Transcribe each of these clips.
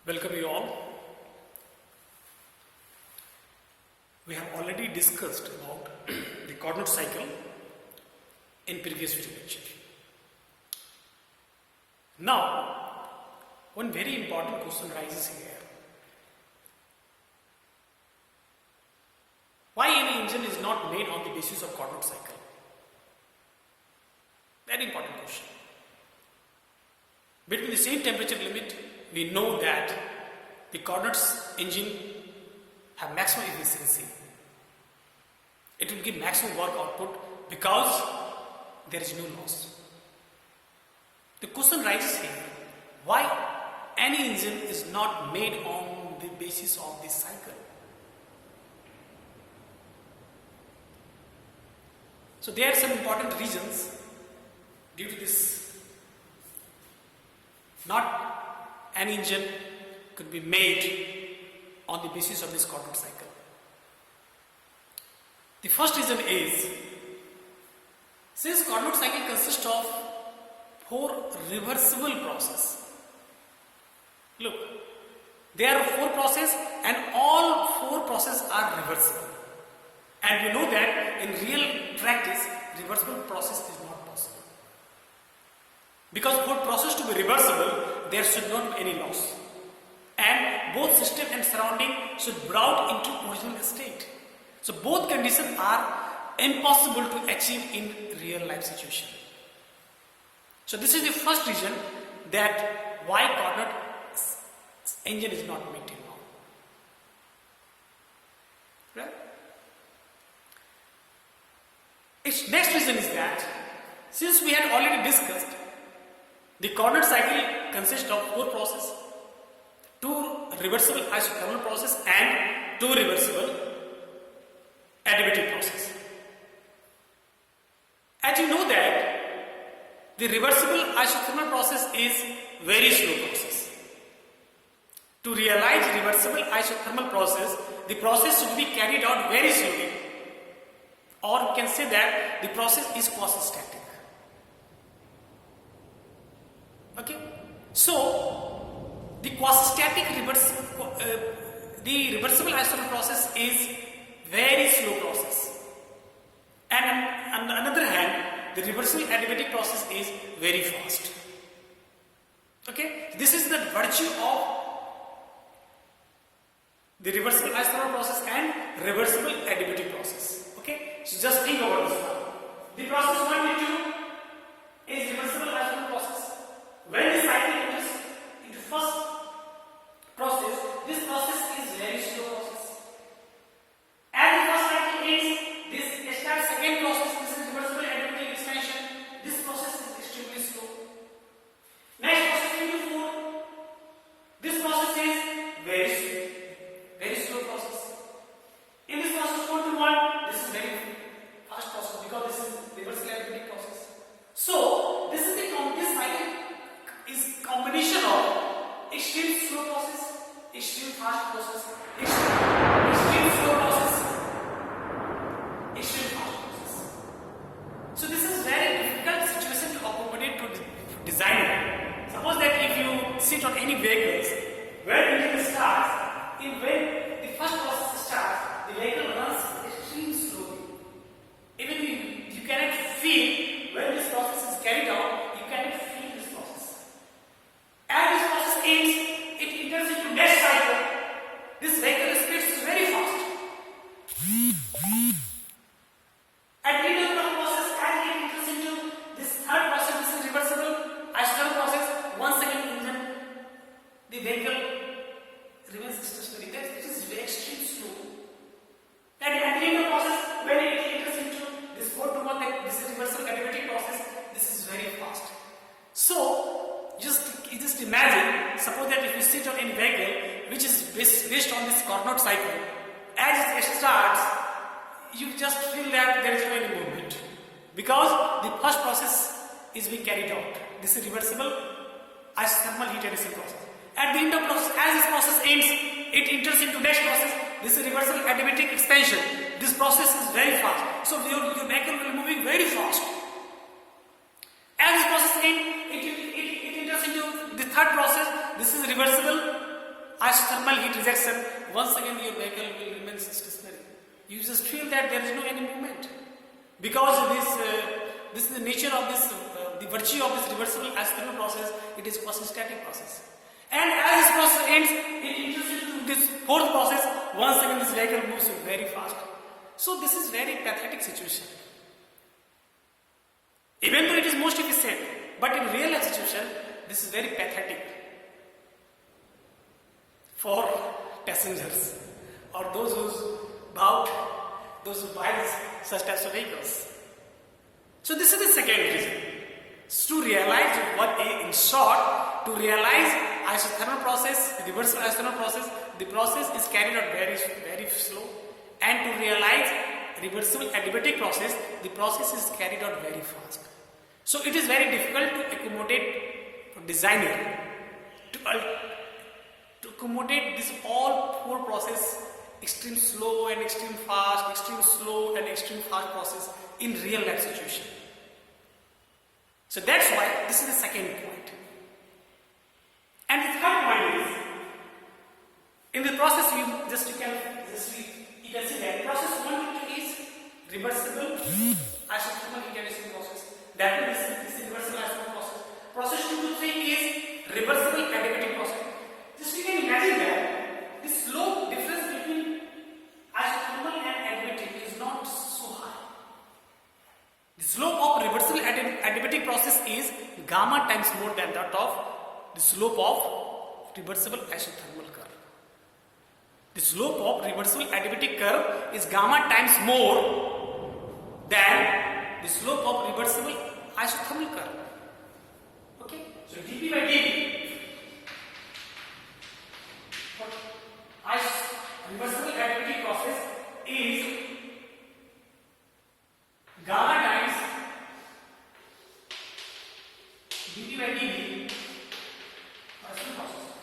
Welcome you all. We have already discussed about the Carnot cycle in previous video lecture. Now, one very important question rises here. Why any engine is not made on the basis of Carnot cycle? Very important question. Between the same temperature limit, we know that the Carnot's engine have maximum efficiency. It will give maximum work output because there is no loss. The question rises here, why any engine is not made on the basis of this cycle? So there are some important reasons due to this. Not any engine could be made on the basis of this Carnot cycle. The first reason is, since Carnot cycle consists of 4 reversible processes. Look, there are 4 processes and all 4 processes are reversible. And we know that in real practice, reversible process is not possible. Because for process to be reversible, there should not be any loss. And both system and surrounding should be brought into original state. So both conditions are impossible to achieve in real life situation. So this is the first reason that why Carnot engine is not made till now. Right? Its next reason is that since we had already discussed the Carnot cycle consists of 4 processes, 2 reversible isothermal process and 2 reversible adiabatic process. As you know that the reversible isothermal process is very slow process. To realize reversible isothermal process, the process should be carried out very slowly. Or you can say that the process is quasi-static. Okay, so the quasi-static reversible isothermal process is very slow process, and on the other hand, the reversible adiabatic process is very fast. Okay, this is the virtue of the reversible isothermal process and reversible adiabatic process. Okay, so just think about this one. The process 1 and 2 is reversible isothermal process. When the cycle enters into first process, this process is very slow process. As the first cycle ends, this starts second process, this is reversible adiabatic expansion. This process is extremely slow. Next process 3 to 4, this process is very slow process. In this process 4 to 1, this is very fast process because this is reversible adiabatic process. So this is this cycle is combination of extreme slow process, extreme fast process, extreme slow process, extreme fast process. So this is very difficult situation to accommodate to designer. Suppose that if you sit on any vehicles, when engine starts, when the first process starts, the vehicle runs extremely slowly. Even you cannot feel when this process is carried out, you cannot feel this process. As this process ends, it enters into next cycle. This vehicle speeds very fast. At the end of the process, as it enters into this third process, this is reversible isothermal process. Once again, engine, the vehicle remains stationary. It is very extremely slow. And at the end of the process, when it enters into this 4 to 1, this is reversible adiabatic process. This is very fast. So just imagine, suppose that if you sit on any vehicle which is based on this Carnot cycle, as it starts, you just feel that there is no any movement because the first process is being carried out. This is reversible isothermal heat addition process. At the end of process, as this process ends, it enters into next process. This is reversible adiabatic expansion. This process is very fast. So your vehicle will be moving very fast. As this process ends, it enters into the third process. This is reversible isothermal heat rejection, once again your vehicle will remain stationary. You just feel that there is no any movement because this is the nature of this, the virtue of this reversible isothermal process. It is quasi-static process, and as this process ends, it enters into this fourth process. Once again, this vehicle moves very fast. So this is very pathetic situation. Even though it is most efficient, but in real life situation, this is very pathetic for passengers or those who buy such types of vehicles. So this is the second reason. To realize in short, to realize isothermal process, reversible isothermal process, the process is carried out very, very slow. And to realize reversible adiabatic process, the process is carried out very fast. So it is very difficult to accommodate for designer to accommodate this all four process, extreme slow and extreme fast, extreme slow and extreme fast process in real life situation. So that's why this is the second point. And the third point is, in the process you can see that process 1 is reversible isothermal heat addition process. That is reversible isothermal process. Process 2 to 3 is reversible adiabatic process. Just you can imagine that the slope difference between isothermal and adiabatic is not so high. The slope of reversible adiabatic process is gamma times more than that of the slope of reversible isothermal curve. The slope of reversible adiabatic curve is gamma times more than the slope of reversible isothermal curve. Okay, so dP by dV for reversible adiabatic process is gamma times dP by dV.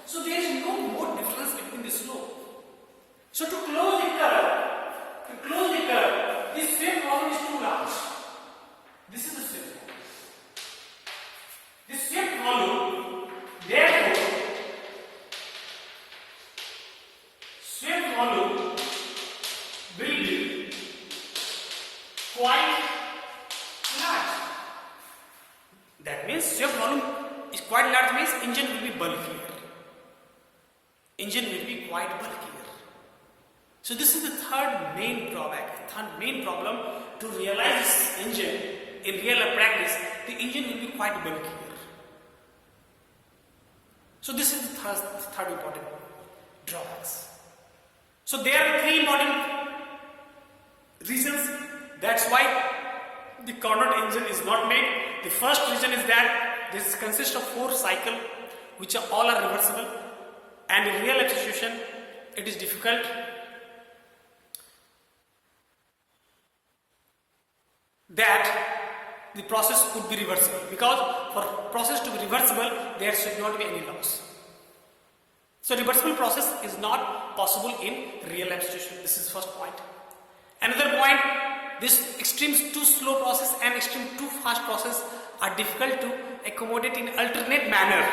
So there is no more difference between the slope. So to close the curve, this swept volume is too large. This is the swept volume. This swept volume, therefore, swept volume will be quite large. That means swept volume is quite large means engine will be bulkier. Engine will be quite bulkier. So this is the third main drawback, third main problem to realize this engine in real practice. The engine will be quite bulkier. So this is the third important drawbacks. So there are three important reasons. That's why the Carnot engine is not made. The first reason is that this consists of 4 cycles, which are all reversible, and in real execution it is difficult. That the process could be reversible, because for process to be reversible there should not be any loss. So reversible process is not possible in real life situation. This is first point. Another point, this extreme too slow process and extreme too fast process are difficult to accommodate in alternate manner.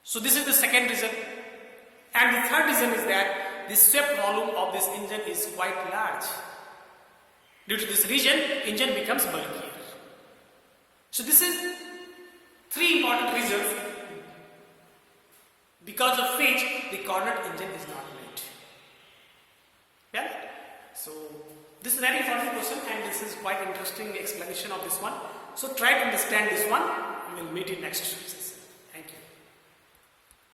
So this is the second reason. And the third reason is that the swept volume of this engine is quite large. Due to this reason, engine becomes bulkier. So this is 3 important reasons because of which the Carnot engine is not made. Yeah? So this is a very important question, and this is quite interesting explanation of this one. So try to understand this one. We will meet in next.